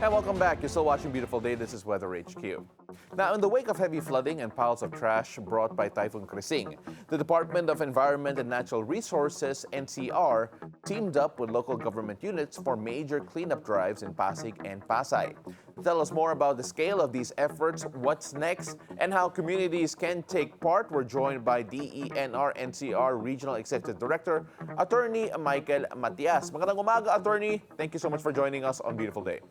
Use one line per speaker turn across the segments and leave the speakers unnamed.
And welcome back. You're still watching Beautiful Day. This is Weather HQ. Now, in the wake of heavy flooding and piles of trash brought by Typhoon Krising, the Department of Environment and Natural Resources, NCR, teamed up with local government units for major cleanup drives in Pasig and Pasay. To tell us more about the scale of these efforts, what's next, and how communities can take part, we're joined by DENR NCR Regional Executive Director, Attorney Michael Matias. Magandang umaga, Attorney. Thank you so much for joining us on Beautiful Day.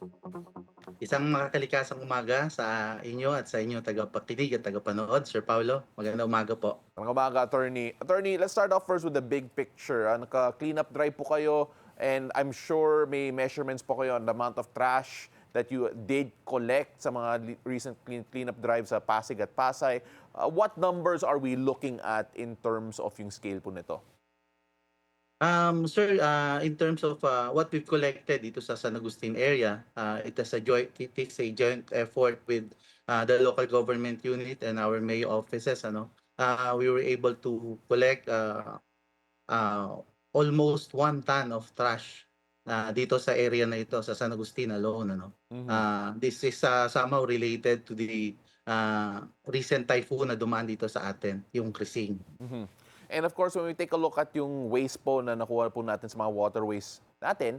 Isang makakalikasang umaga sa inyo at sa inyo tagapakinig at tagapanood, Sir Paulo. Magandang umaga po.
Magandang umaga, Attorney. Attorney, let's start off first with the big picture. Naka-cleanup drive po kayo and I'm sure may measurements po kayo on the amount of trash that you did collect sa mga recent cleanup drives sa Pasig at Pasay. What numbers are we looking at in terms of yung scale po nito?
Sir, in terms of what we've collected dito sa San Agustin area, it is a joint effort with the local government unit and our May offices. We were able to collect almost 1 ton of trash dito sa area na ito sa San Agustin alone. This is somehow related to the recent typhoon na dumaan dito sa atin, yung Krising.
And of course, when we take a look at yung waste po na nakuha po natin sa mga waterways natin,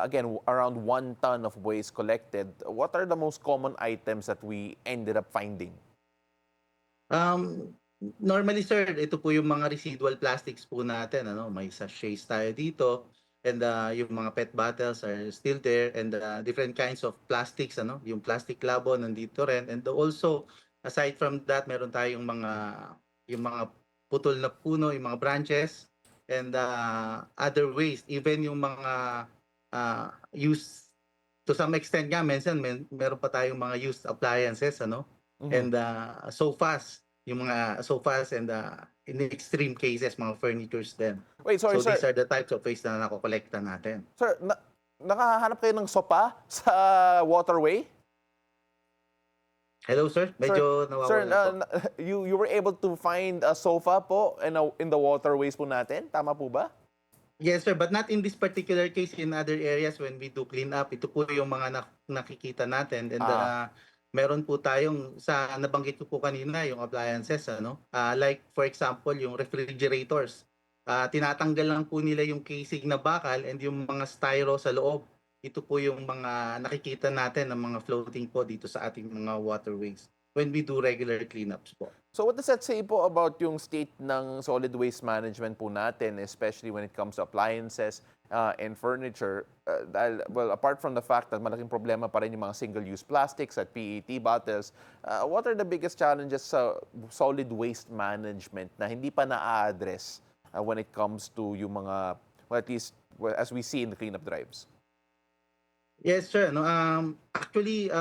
again, around 1 ton of waste collected, what are the most common items that we ended up finding?
Normally, sir, ito po yung mga residual plastics po natin. May sachets tayo dito and yung mga PET bottles are still there and different kinds of plastics. Yung plastic labo nandito rin. And also, aside from that, meron tayong yung mga putol na puno, yung mga branches, and other waste, even yung mga used, to some extent nga, minsan meron pa tayong mga used appliances, and sofas, yung mga sofas and in extreme cases, mga furnitures din.
Wait, sorry,
So
sir.
these are the types of waste na nakokolekta natin.
Sir, nakahanap kayo ng sopa sa waterway?
Hello, sir. Medyo
Sir,
nawawala po.
you were able to find a sofa po in the waterways po natin? Tama po ba?
Yes, sir, but not in this particular case. In other areas, when we do clean up, ito po yung mga nakikita natin. And meron po tayong, nabanggit ko po kanina, yung appliances, like for example, yung refrigerators. Tinatanggal lang po nila yung casing na bakal and yung mga styro sa loob. Ito po yung mga nakikita natin ng mga floating po dito sa ating mga waterways when we do regular cleanups po.
So what does that say po about yung state ng solid waste management po natin, especially when it comes to appliances and furniture? Well, apart from the fact that malaking problema pa rin yung mga single-use plastics at PET bottles, what are the biggest challenges sa solid waste management na hindi pa na-address when it comes to yung mga, well, at least as we see in the cleanup drives?
Yes, sir. Actually,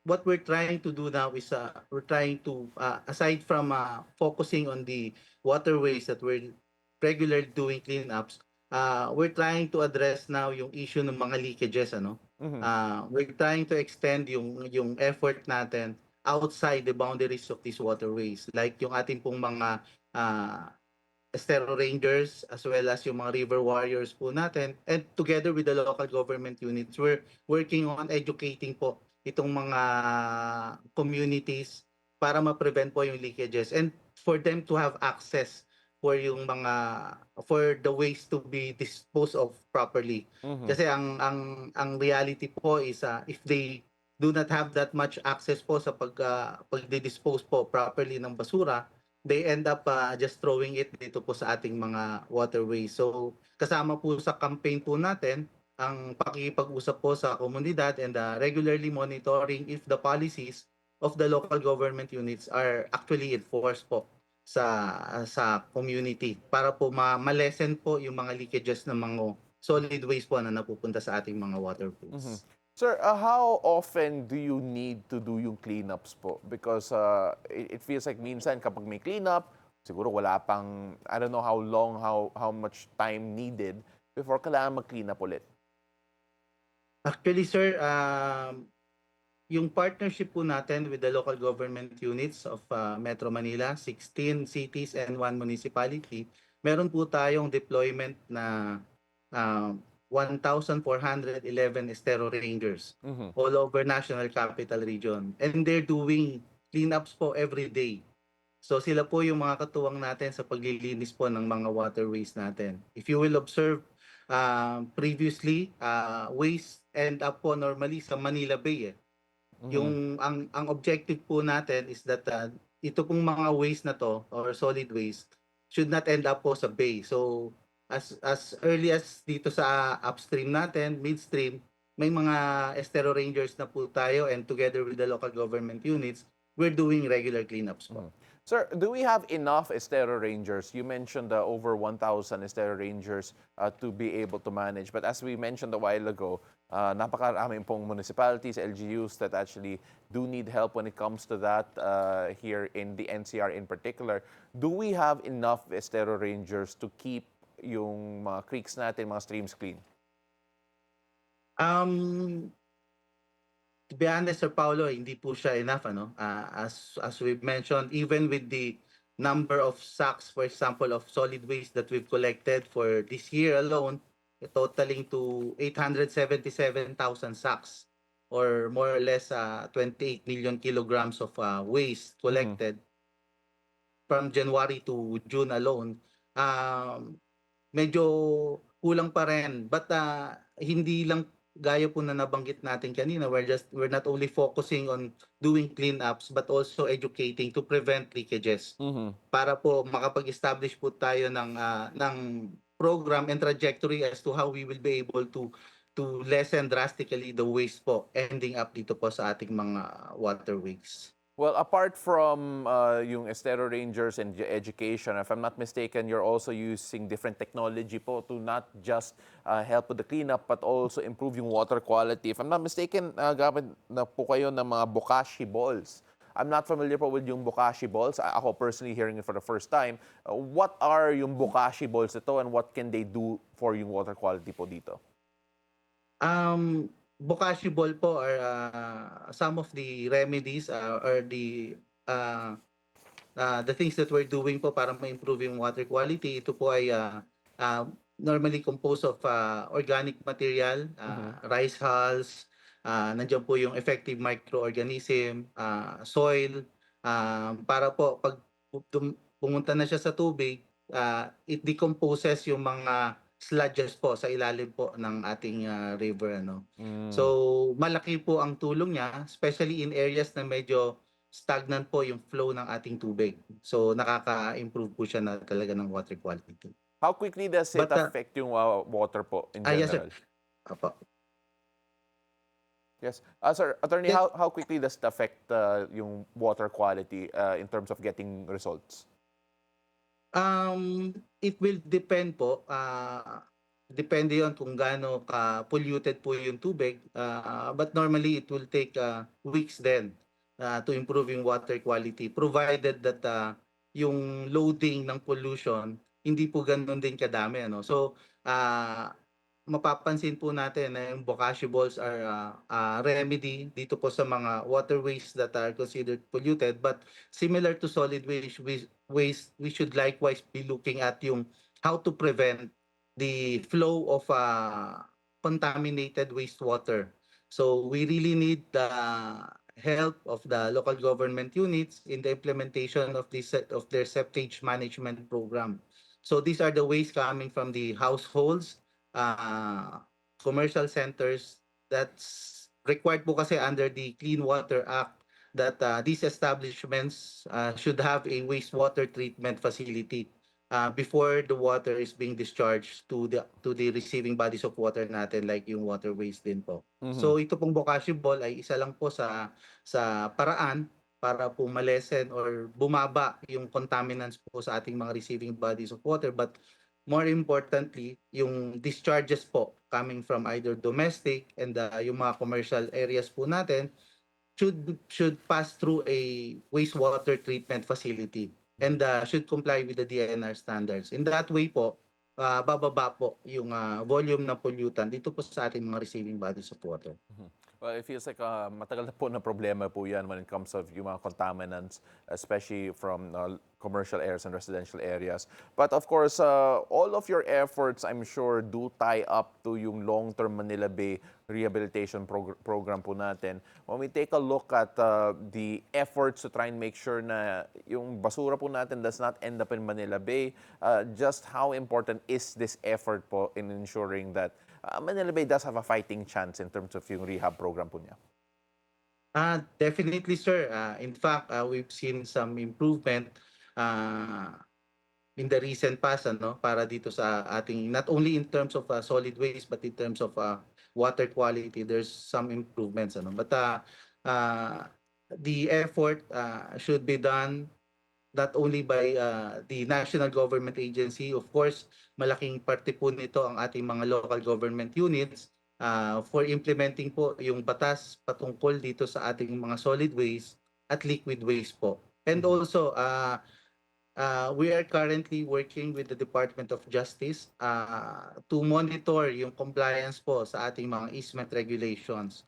what we're trying to do now is we're trying to, aside from focusing on the waterways that we're regularly doing cleanups, we're trying to address now yung issue ng mga leakages. We're trying to extend yung effort natin outside the boundaries of these waterways. Like yung ating pong mga Estero Rangers as well as yung mga river warriors po natin, and together with the local government units, we're working on educating po itong mga communities para ma-prevent po yung leakages and for them to have access for the waste to be disposed of properly. Kasi ang reality po is if they do not have that much access po sa pag-dispose po properly ng basura, they end up just throwing it dito po sa ating mga waterways. So kasama po sa campaign po natin ang pakikipag-usap po sa komunidad and regularly monitoring if the policies of the local government units are actually enforced po sa community para po ma-lessen po yung mga leakages ng mga solid waste po na napupunta sa ating mga waterways.
Sir, how often do you need to do yung cleanups po? Because it feels like minsan kapag may cleanup, siguro wala pang, I don't know how long, how much time needed before kailangan mag-clean up ulit.
Actually, sir, yung partnership po natin with the local government units of Metro Manila, 16 cities and 1 municipality, meron po tayong deployment na 1,411 estero rangers
Mhm.
all over National Capital Region. And they're doing cleanups po every day. So sila po yung mga katuwang natin sa paglilinis po ng mga waterways natin. If you will observe, previously, waste end up po normally sa Manila Bay.
Mhm.
Yung ang objective po natin is that ito pong mga waste na to or solid waste should not end up po sa bay. So as early as dito sa upstream natin, midstream, may mga estero rangers na po tayo, and together with the local government units, we're doing regular cleanups po.
Mhm. Sir, do we have enough Estero Rangers? You mentioned over 1,000 Estero Rangers to be able to manage. But as we mentioned a while ago, napakarami pong municipalities, LGUs that actually do need help when it comes to that here in the NCR in particular. Do we have enough Estero Rangers to keep yung mga creeks natin, mga streams clean?
Um, to be honest, Sir Paulo, hindi po siya enough, ano? As we've mentioned, even with the number of sacks, for example, of solid waste that we've collected for this year alone, totaling to 877,000 sacks, or more or less 28 million kilograms of waste
Mhm.
collected from January to June alone. Medyo kulang pa rin. But hindi lang gaya po na nabanggit natin kanina, we're not only focusing on doing cleanups but also educating to prevent leakages.
Mhm.
Para po makapag-establish po tayo ng program and trajectory as to how we will be able to lessen drastically the waste po ending up dito po sa ating mga waterways.
Well, apart from yung Estero Rangers and education, if I'm not mistaken, you're also using different technology po to not just help with the cleanup but also improve yung water quality. If I'm not mistaken, gamit na po kayo ng mga bokashi balls. I'm not familiar po with yung bokashi balls. Ako personally hearing it for the first time. What are yung bokashi balls ito and what can they do for yung water quality po dito?
Bokashi ball po are some of the remedies or the things that we're doing po para ma-improve yung water quality. Ito po ay normally composed of organic material,
Mhm.
rice hulls, nandiyan po yung effective microorganism, soil, para po pag pumunta na siya sa tubig, it decomposes yung mga sludges po sa ilalim po ng ating river, ano. So
Mm.
malaki po ang tulong niya, especially in areas na medyo stagnant po yung flow ng ating tubig. So nakaka-improve po siya na talaga ng water quality.
How quickly does it
But
affect yung water po in
yes sir.
general?
Opo.
Yes. Sir, attorney,
Yes.
how quickly does it affect yung water quality in terms of getting results?
It will depend po, depende 'yon kung gaano ka-polluted po yung tubig, but normally it will take weeks then to improve yung water quality, provided that yung loading ng pollution hindi po gano'n din kadami, ano. So, mapapansin po natin na yung bokashi balls are remedy dito po sa mga waterways that are considered polluted, but similar to solid waste, we should likewise be looking at yung how to prevent the flow of contaminated wastewater. So we really need the help of the local government units in the implementation of their septage management program. So these are the waste coming from the households, uh, commercial centers, that's required po kasi under the Clean Water Act, that these establishments should have a wastewater treatment facility before the water is being discharged to the receiving bodies of water natin, like yung waterways din po.
Mhm.
So ito pong Bokashi Ball ay isa lang po sa paraan para po malesen or bumaba yung contaminants po sa ating mga receiving bodies of water, but more importantly yung discharges po coming from either domestic and yung mga commercial areas po natin should pass through a wastewater treatment facility, and should comply with the DNR standards. In that way po, bababa po yung volume ng pollutant dito po sa ating mga receiving bodies of water.
Mhm. Well, it feels like matagal na po na problema po yan when it comes of yung mga contaminants, especially from commercial areas and residential areas. But of course, all of your efforts, I'm sure, do tie up to yung long-term Manila Bay rehabilitation program po natin. When we take a look at the efforts to try and make sure na yung basura po natin does not end up in Manila Bay, just how important is this effort po in ensuring that Manila Bay does have a fighting chance in terms of yung rehab program po niya?
Definitely, sir. In fact, we've seen some improvement uh, in the recent past, ano, para dito sa ating, not only in terms of solid waste, but in terms of water quality, there's some improvements, ano. But uh, the effort should be done not only by the national government agency. Of course, malaking parte po nito ang ating mga local government units for implementing po yung batas patungkol dito sa ating mga solid waste at liquid waste po. And
Mhm.
also, we are currently working with the Department of Justice to monitor yung compliance po sa ating mga easement regulations.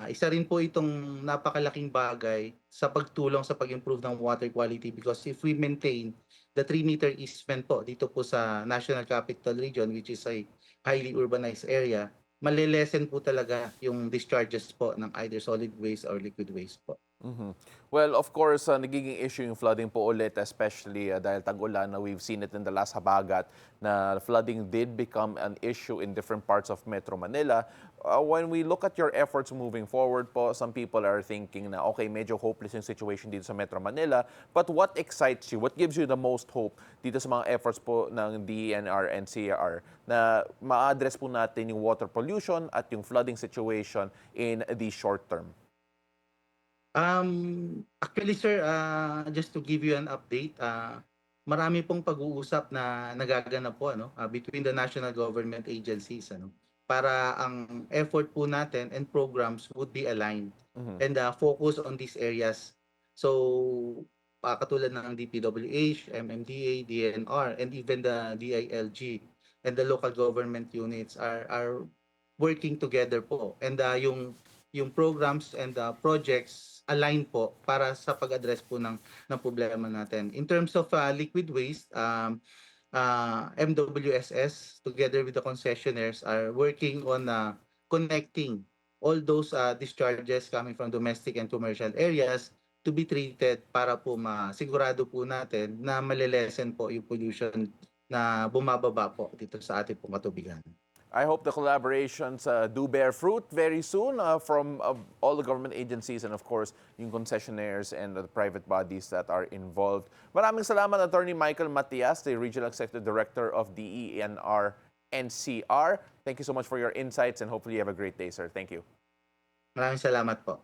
Isa rin po itong napakalaking bagay sa pagtulong sa pag-improve ng water quality, because if we maintain the 3-meter easement po dito po sa National Capital Region, which is a highly urbanized area, malilesen po talaga yung discharges po ng either solid waste or liquid waste po.
Mhm. Well, of course, nagiging issue yung flooding po ulit, especially dahil tag-ulan na we've seen it in the last habagat na flooding did become an issue in different parts of Metro Manila. When we look at your efforts moving forward po, some people are thinking na, okay, medyo hopeless yung situation dito sa Metro Manila. But what excites you? What gives you the most hope dito sa mga efforts po ng DENR and CAR na ma-address po natin yung water pollution at yung flooding situation in the short term?
Actually, sir, just to give you an update, marami pong pag-uusap na nagaganap po, ano, between the national government agencies, ano, para ang effort po natin and programs would be aligned
Mhm.
and focus on these areas. So, katulad ng DPWH, MMDA, DNR, and even the DILG and the local government units are working together po. And yung programs and projects align po para sa pag-address po ng problema natin. In terms of liquid waste, MWSS together with the concessionaires are working on connecting all those discharges coming from domestic and commercial areas to be treated para po masigurado po natin na malilesen po yung pollution na bumababa po dito sa ating pong katubigan.
I hope the collaborations do bear fruit very soon from all the government agencies and of course yung concessionaires and the private bodies that are involved. Maraming salamat, Attorney Michael Matias, the Regional Executive Director of DENR NCR. Thank you so much for your insights and hopefully you have a great day, sir. Thank you.
Maraming salamat po.